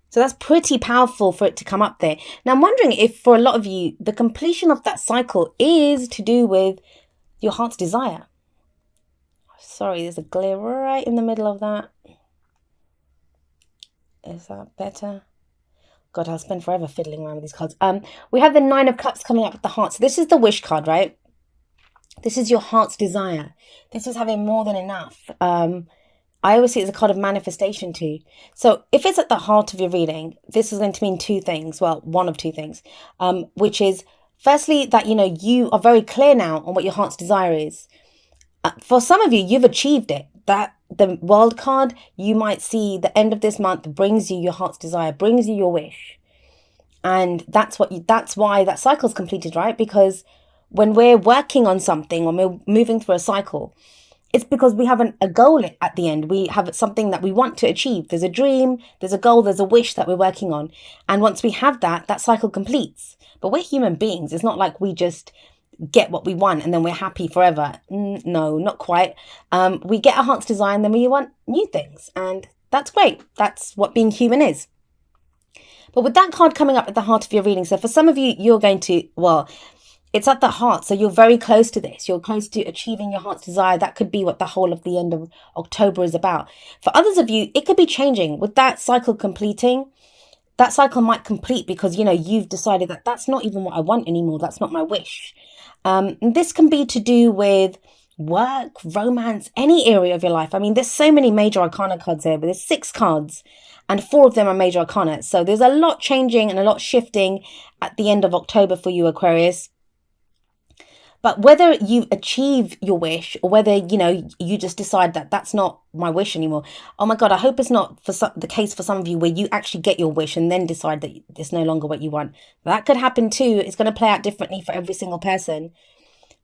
So that's pretty powerful for it to come up there. Now, I'm wondering if for a lot of you, the completion of that cycle is to do with your heart's desire. Sorry, there's a glare right in the middle of that. Is that better? God, I'll spend forever fiddling around with these cards. We have the Nine of Cups coming up with the heart. So this is the wish card, right? This is your heart's desire. This is having more than enough. I always see it as a card of manifestation too. So if it's at the heart of your reading, this is going to mean two things. Well, one of two things, which is firstly that, you are very clear now on what your heart's desire is. For some of you, you've achieved it. That the world card, you might see the end of this month brings you your heart's desire, brings you your wish. And that's why that cycle's completed, right? Because when we're working on something, when we're moving through a cycle, it's because we have a goal at the end. We have something that we want to achieve. There's a dream, there's a goal, there's a wish that we're working on. And once we have that cycle completes. But we're human beings. It's not like we just get what we want and then we're happy forever. No, not quite. We get our heart's desire and then we want new things. And that's great. That's what being human is. But with that card coming up at the heart of your reading, so for some of you, you're going to, it's at the heart. So you're very close to this. You're close to achieving your heart's desire. That could be what the whole of the end of October is about. For others of you, it could be changing. With that cycle completing, that cycle might complete because, you've decided that that's not even what I want anymore. That's not my wish. This can be to do with work, romance, any area of your life. I mean, there's so many major arcana cards here, but there's 6 cards and 4 of them are major arcana. So there's a lot changing and a lot shifting at the end of October for you, Aquarius. But whether you achieve your wish or whether, you just decide that that's not my wish anymore. Oh my God, I hope it's not the case for some of you where you actually get your wish and then decide that it's no longer what you want. That could happen too. It's going to play out differently for every single person.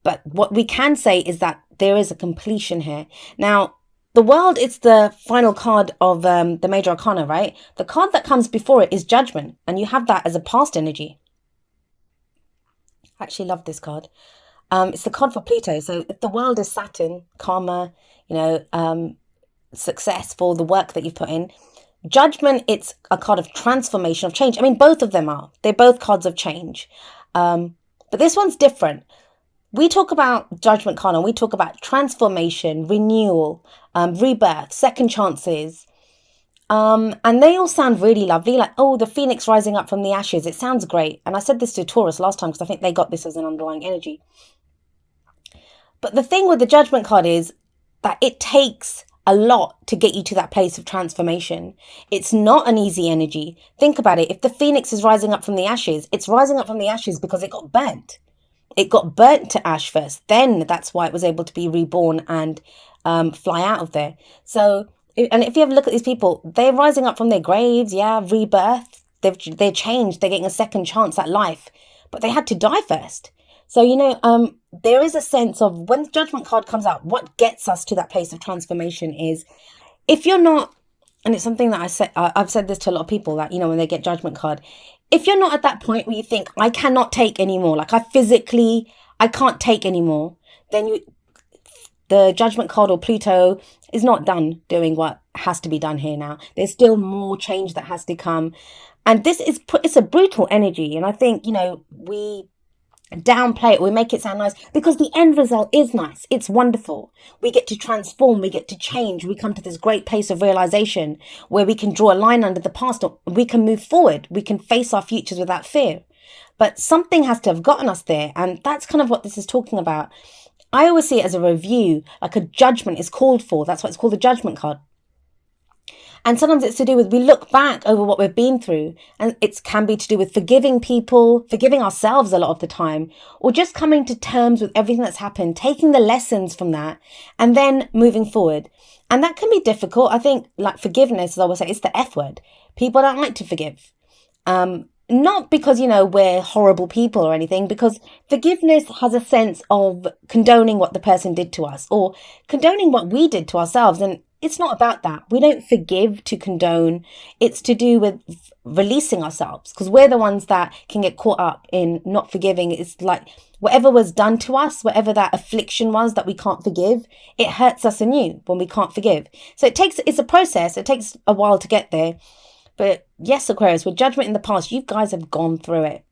But what we can say is that there is a completion here. Now, the world, it's the final card of the major arcana, right? The card that comes before it is judgment. And you have that as a past energy. I actually love this card. It's the card for Pluto. So if the world is Saturn, karma, success for the work that you've put in. Judgment, it's a card of transformation, of change. I mean, both of them are. They're both cards of change. But this one's different. We talk about judgment card and we talk about transformation, renewal, rebirth, second chances. And they all sound really lovely. Like, oh, the phoenix rising up from the ashes. It sounds great. And I said this to Taurus last time because I think they got this as an underlying energy. But the thing with the judgment card is that it takes a lot to get you to that place of transformation. It's not an easy energy. Think about it. If the phoenix is rising up from the ashes, it's rising up from the ashes because it got burnt. It got burnt to ash first. Then that's why it was able to be reborn and fly out of there. So, and if you ever look at these people, they're rising up from their graves. Yeah, rebirth. They're changed. They're getting a second chance at life. But they had to die first. So, there is a sense of when the judgment card comes out, what gets us to that place of transformation is if you're not, and it's something that I've said this to a lot of people that, when they get judgment card, if you're not at that point where you think, I cannot take anymore, like I can't take anymore, then the judgment card or Pluto is not done doing what has to be done here now. There's still more change that has to come. And it's a brutal energy. And I think, we downplay it, we make it sound nice because the end result is nice. It's wonderful. We get to transform, we get to change, we come to this great place of realization where we can draw a line under the past, we can move forward, we can face our futures without fear. But something has to have gotten us there, and that's kind of what this is talking about. I always see it as a review, like a judgment is called for. That's why it's called the judgment card. And sometimes it's to do with, we look back over what we've been through, and it can be to do with forgiving people, forgiving ourselves a lot of the time, or just coming to terms with everything that's happened, taking the lessons from that, and then moving forward. And that can be difficult. I think, like forgiveness, as I always say, it's the F word. People don't like to forgive. Not because, we're horrible people or anything, because forgiveness has a sense of condoning what the person did to us or condoning what we did to ourselves. And it's not about that. We don't forgive to condone. It's to do with releasing ourselves, because we're the ones that can get caught up in not forgiving. It's like whatever was done to us, whatever that affliction was that we can't forgive, it hurts us anew when we can't forgive. So it's a process. It takes a while to get there. But yes, Aquarius, with judgment in the past, you guys have gone through it.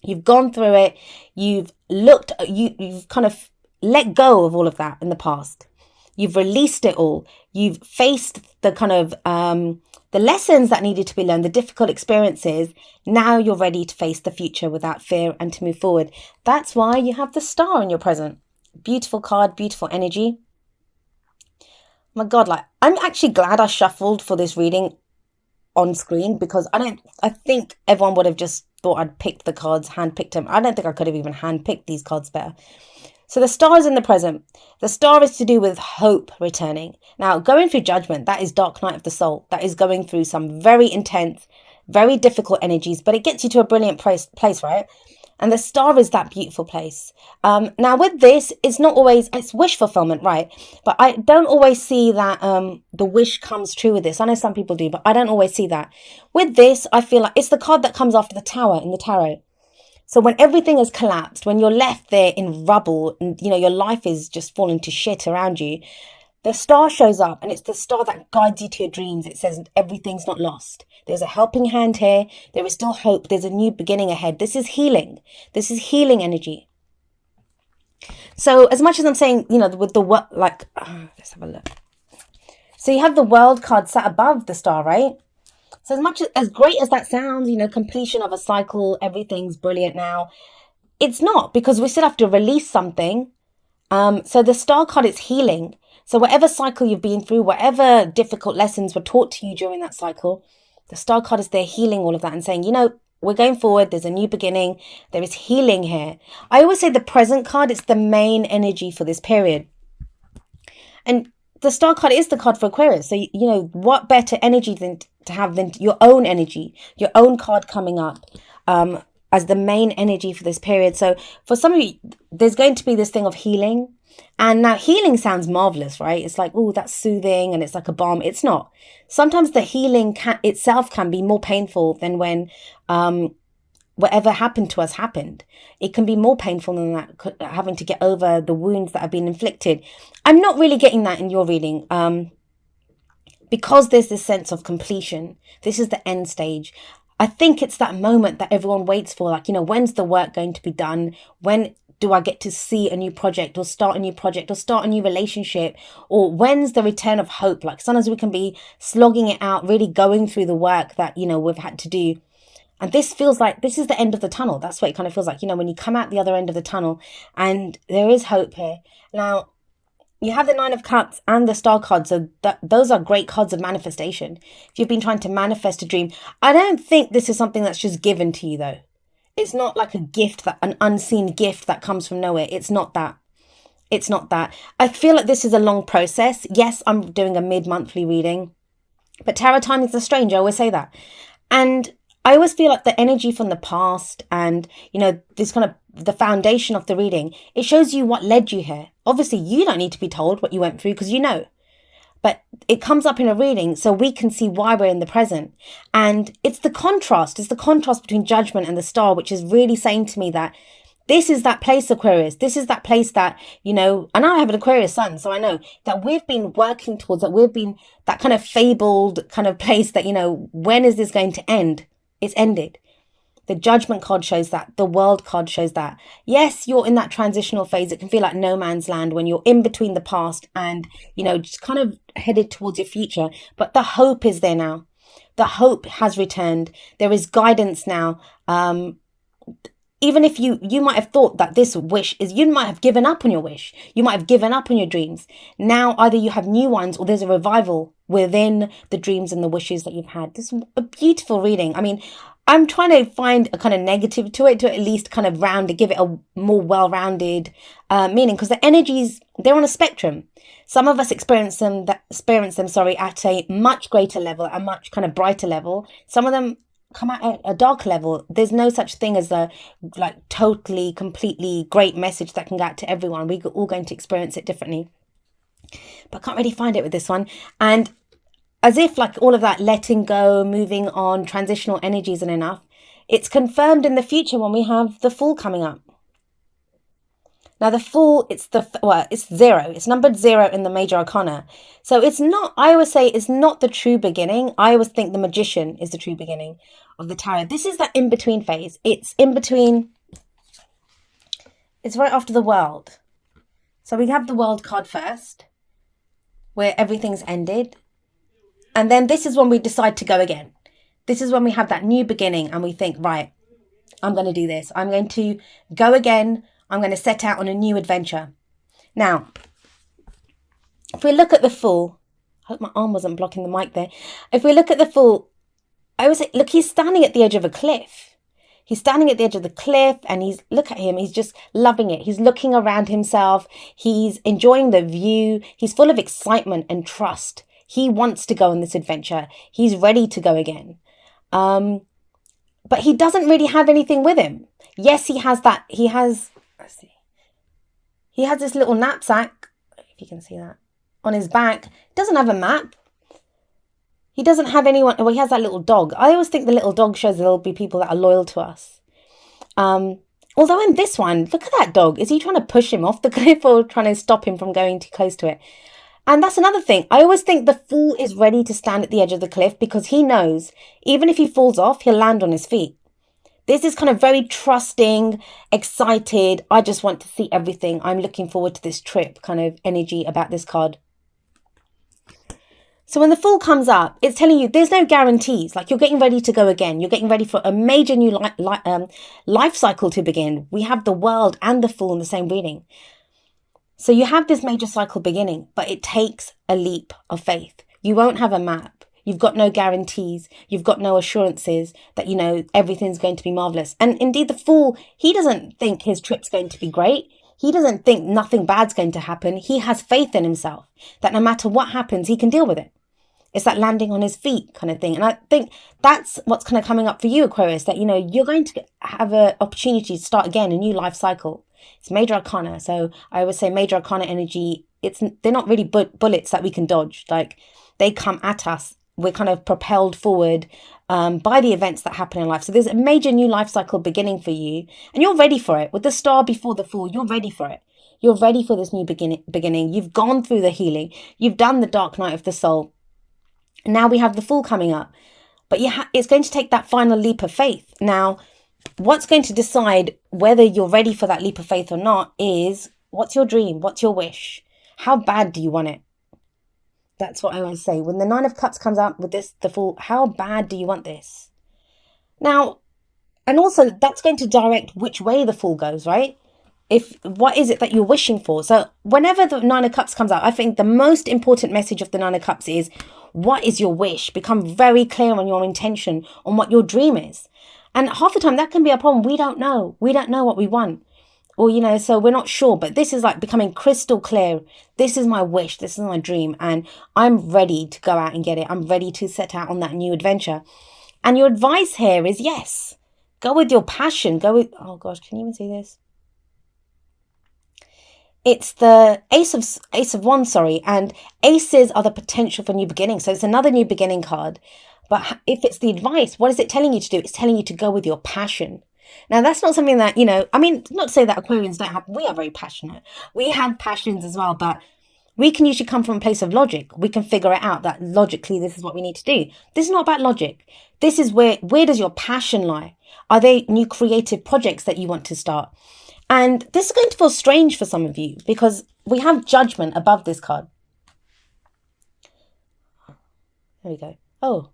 You've gone through it. You've looked, you've kind of let go of all of that in the past. You've released it all. You've faced the kind of the lessons that needed to be learned, the difficult experiences. Now you're ready to face the future without fear and to move forward. That's why you have the star in your present. Beautiful card, beautiful energy. My God, like I'm actually glad I shuffled for this reading on screen because I think everyone would have just thought I'd picked the cards, handpicked them. I don't think I could have even handpicked these cards better. So the star is in the present. The star is to do with hope returning. Now, going through judgment, that is dark night of the soul. That is going through some very intense, very difficult energies, but it gets you to a brilliant place, right? And the star is that beautiful place. Now with this, it's wish fulfillment, right? But I don't always see that the wish comes true with this. I know some people do, but I don't always see that. With this, I feel like it's the card that comes after the tower in the tarot. So when everything has collapsed, when you're left there in rubble and your life is just falling to shit around you, the star shows up, and it's the star that guides you to your dreams. It says everything's not lost. There's a helping hand here. There is still hope. There's a new beginning ahead. This is healing. This is healing energy. So as much as I'm saying, with the world, let's have a look. So you have the world card sat above the star, right? So as great as that sounds, completion of a cycle, everything's brilliant now. It's not, because we still have to release something. So the star card is healing. So whatever cycle you've been through, whatever difficult lessons were taught to you during that cycle, the star card is there healing all of that and saying, we're going forward. There's a new beginning. There is healing here. I always say the present card, it's the main energy for this period. And the star card is the card for Aquarius. So, what better energy than to have than your own energy, your own card coming up as the main energy for this period. So for some of you, there's going to be this thing of healing. And now healing sounds marvelous, right? It's like, oh, that's soothing and it's like a balm. It's not. Sometimes the healing itself can be more painful than when whatever happened to us happened. It can be more painful than that, having to get over the wounds that have been inflicted. I'm not really getting that in your reading because there's this sense of completion. This is the end stage. I think it's that moment that everyone waits for, like, when's the work going to be done? When do I get to see a new project or start a new project or start a new relationship? Or when's the return of hope? Like sometimes we can be slogging it out, really going through the work that, we've had to do. And this feels like this is the end of the tunnel. That's what it kind of feels like, when you come out the other end of the tunnel and there is hope here. Now, you have the Nine of Cups and the Star card. So those are great cards of manifestation. If you've been trying to manifest a dream, I don't think this is something that's just given to you, though. It's not like a gift, an unseen gift that comes from nowhere. It's not that. It's not that. I feel like this is a long process. Yes, I'm doing a mid-monthly reading, but tarot timings are strange. I always say that. And I always feel like the energy from the past and, this kind of the foundation of the reading, it shows you what led you here. Obviously, you don't need to be told what you went through because but it comes up in a reading so we can see why we're in the present. And it's the contrast between judgment and the star, which is really saying to me that this is that place, Aquarius. This is that place that, and I have an Aquarius sun, so I know that we've been working towards, that we've been that kind of fabled kind of place that, when is this going to end? It's ended. The judgment card shows that. The world card shows that. Yes, you're in that transitional phase. It can feel like no man's land when you're in between the past and, just kind of headed towards your future. But the hope is there now. The hope has returned. There is guidance now. Even if you might have thought that this wish is, you might have given up on your wish. You might have given up on your dreams. Now, either you have new ones or there's a revival within the dreams and the wishes that you've had. This is a beautiful reading. I mean, I'm trying to find a kind of negative to it to at least kind of give it a more well-rounded meaning, because the energies, they're on a spectrum. Some of us experience them at a much greater level, a much kind of brighter level. Some of them come out at a dark level. There's no such thing as a totally, completely great message that can go out to everyone. We're all going to experience it differently. But I can't really find it with this one. And as if all of that letting go, moving on, transitional energy isn't enough, it's confirmed in the future when we have the Fool coming up. Now the Fool, it's zero. It's numbered zero in the major arcana. So it's not, I always say it's not the true beginning. I always think the Magician is the true beginning of the tarot. This is that in-between phase. It's in between, it's right after the World. So we have the World card first, where everything's ended. And then this is when we decide to go again. This is when we have that new beginning and we think, right, I'm going to do this. I'm going to go again. I'm going to set out on a new adventure. Now, if we look at the Fool, I hope my arm wasn't blocking the mic there. If we look at the Fool, I always say, look, he's standing at the edge of a cliff. He's standing at the edge of the cliff and look at him. He's just loving it. He's looking around himself. He's enjoying the view. He's full of excitement and trust. He wants to go on this adventure. He's ready to go again. But he doesn't really have anything with him. Yes, let's see. He has this little knapsack, if you can see that, on his back. He doesn't have a map. He doesn't have anyone. Well, he has that little dog. I always think the little dog shows there'll be people that are loyal to us. Although in this one, look at that dog. Is he trying to push him off the cliff or trying to stop him from going too close to it? And that's another thing. I always think the Fool is ready to stand at the edge of the cliff because he knows even if he falls off, he'll land on his feet. This is kind of very trusting, excited. I just want to see everything. I'm looking forward to this trip kind of energy about this card. So when the Fool comes up, it's telling you there's no guarantees. Like, you're getting ready to go again. You're getting ready for a major new life cycle to begin. We have the World and the Fool in the same reading. So you have this major cycle beginning, but it takes a leap of faith. You won't have a map. You've got no guarantees. You've got no assurances that, everything's going to be marvelous. And indeed, the Fool, he doesn't think his trip's going to be great. He doesn't think nothing bad's going to happen. He has faith in himself that no matter what happens, he can deal with it. It's that landing on his feet kind of thing. And I think that's what's kind of coming up for you, Aquarius, that, you're going to have an opportunity to start again, a new life cycle. It's major arcana. So I always say major arcana energy, they're not really bullets that we can dodge. Like, they come at us. We're kind of propelled forward by the events that happen in life. So there's a major new life cycle beginning for you. And you're ready for it. With the Star before the Fool, you're ready for it. You're ready for this new beginning. You've gone through the healing. You've done the dark night of the soul. And now we have the Fool coming up. But it's going to take that final leap of faith. Now, what's going to decide whether you're ready for that leap of faith or not is, what's your dream? What's your wish? How bad do you want it? That's what I always say. When the Nine of Cups comes up with the Fool, how bad do you want this? Now, and also that's going to direct which way the Fool goes, right? What is it that you're wishing for? So whenever the Nine of Cups comes out, I think the most important message of the Nine of Cups is, what is your wish? Become very clear on your intention, on what your dream is. And half the time that can be a problem. We don't know. We don't know what we want. Or, so we're not sure. But this is like becoming crystal clear. This is my wish. This is my dream. And I'm ready to go out and get it. I'm ready to set out on that new adventure. And your advice here is, yes, go with your passion. Oh gosh, can you even see this? It's the Ace of Wands, and aces are the potential for new beginning. So it's another new beginning card. But if it's the advice, what is it telling you to do? It's telling you to go with your passion. Now, that's not something that, not to say that Aquarians don't have, we are very passionate. We have passions as well, but we can usually come from a place of logic. We can figure it out that logically, this is what we need to do. This is not about logic. This is where does your passion lie? Are they new creative projects that you want to start? And this is going to feel strange for some of you because we have Judgment above this card. There we go. Oh,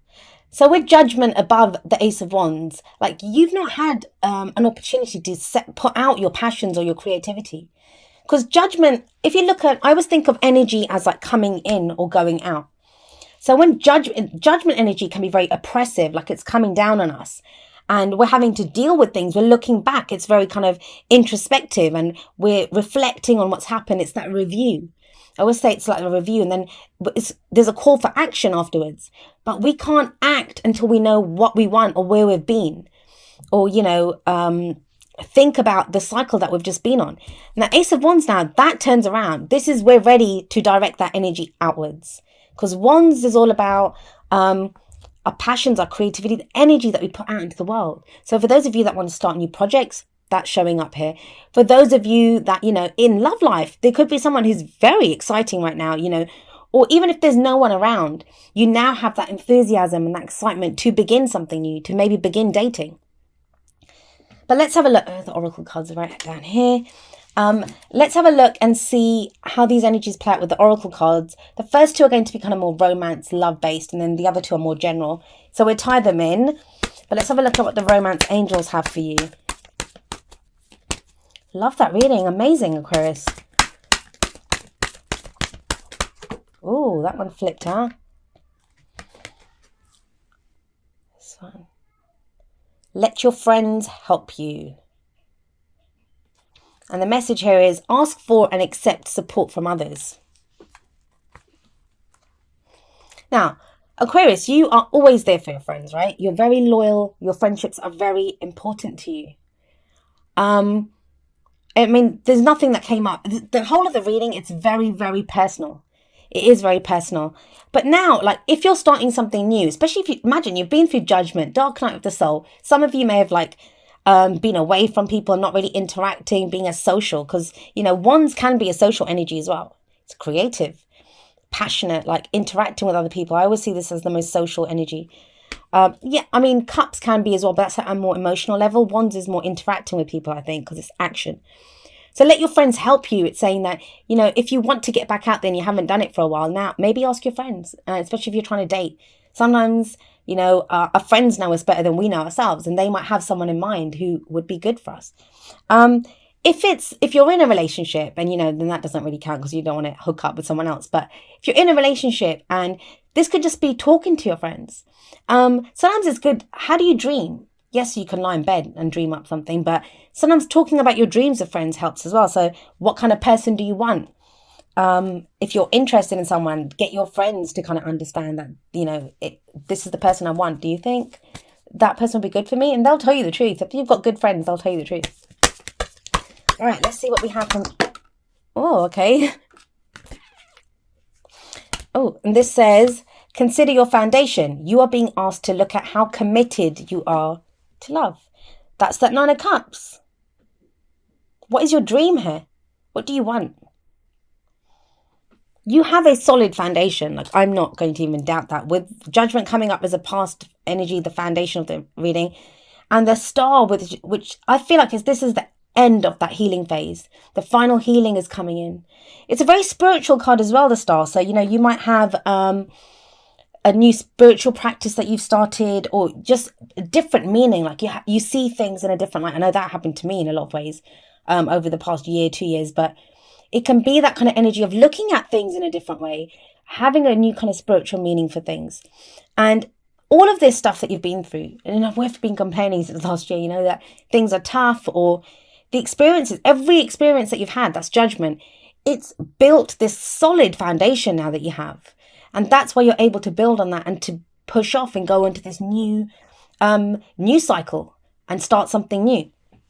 so with Judgment above the Ace of Wands, like, you've not had an opportunity to put out your passions or your creativity. Because Judgment, if you look at, I always think of energy as like coming in or going out. So when judgment energy can be very oppressive, like it's coming down on us. And we're having to deal with things. We're looking back. It's very kind of introspective and we're reflecting on what's happened. It's that review. I always say it's like a review and then there's a call for action afterwards. But we can't act until we know what we want or where we've been. Or, think about the cycle that we've just been on. Now, Ace of Wands now, that turns around. This is we're ready to direct that energy outwards. Because Wands is all about our passions, our creativity, the energy that we put out into the world. So for those of you that want to start new projects, that's showing up here. For those of you that, in love life, there could be someone who's very exciting right now, or even if there's no one around, you now have that enthusiasm and that excitement to begin something new, to maybe begin dating. But let's have a look. The oracle cards are right down here. Let's have a look and see how these energies play out with the oracle cards. The first two are going to be kind of more romance, love-based, and then the other two are more general. So we'll tie them in. But let's have a look at what the romance angels have for you. Love that reading. Amazing, Aquarius. Oh, that one flipped out. This one. Let your friends help you. And the message here is ask for and accept support from others. Now, Aquarius, you are always there for your friends, right? You're very loyal. Your friendships are very important to you. There's nothing that came up. The whole of the reading, it's very, very personal. It is very personal. But now, like, if you're starting something new, especially if you imagine you've been through judgment, dark night of the soul. Some of you may have been away from people, not really interacting, being as social, because, wands can be a social energy as well. It's creative, passionate, like interacting with other people. I always see this as the most social energy. Cups can be as well, but that's at a more emotional level. Wands is more interacting with people, I think, because it's action. So let your friends help you. It's saying that, if you want to get back out there and you haven't done it for a while now, maybe ask your friends, especially if you're trying to date. Sometimes, our friends know us better than we know ourselves, and they might have someone in mind who would be good for us. If you're in a relationship and, then that doesn't really count because you don't want to hook up with someone else. But if you're in a relationship, and this could just be talking to your friends. Sometimes it's good. How do you dream? Yes, you can lie in bed and dream up something, but sometimes talking about your dreams with friends helps as well. So what kind of person do you want? If you're interested in someone, get your friends to kind of understand that, this is the person I want. Do you think that person will be good for me? And they'll tell you the truth. If you've got good friends, they'll tell you the truth. All right, let's see what we have from... Oh, okay. Oh, and this says, consider your foundation. You are being asked to look at how committed you are to love. That's that Nine of Cups. What is your dream here? What do you want? You have a solid foundation. Like, I'm not going to even doubt that. With judgment coming up as a past energy, the foundation of the reading, and the star, which I feel like this is the end of that healing phase. The final healing is coming in. It's a very spiritual card as well, the star. So, you might have a new spiritual practice that you've started, or just a different meaning. Like you see things in a different light. I know that happened to me in a lot of ways over the past year, 2 years, but it can be that kind of energy of looking at things in a different way, having a new kind of spiritual meaning for things. And all of this stuff that you've been through, and we've been complaining since last year, that things are tough, or the experiences, every experience that you've had, that's judgment. It's built this solid foundation now that you have. And that's why you're able to build on that and to push off and go into this new cycle and start something new.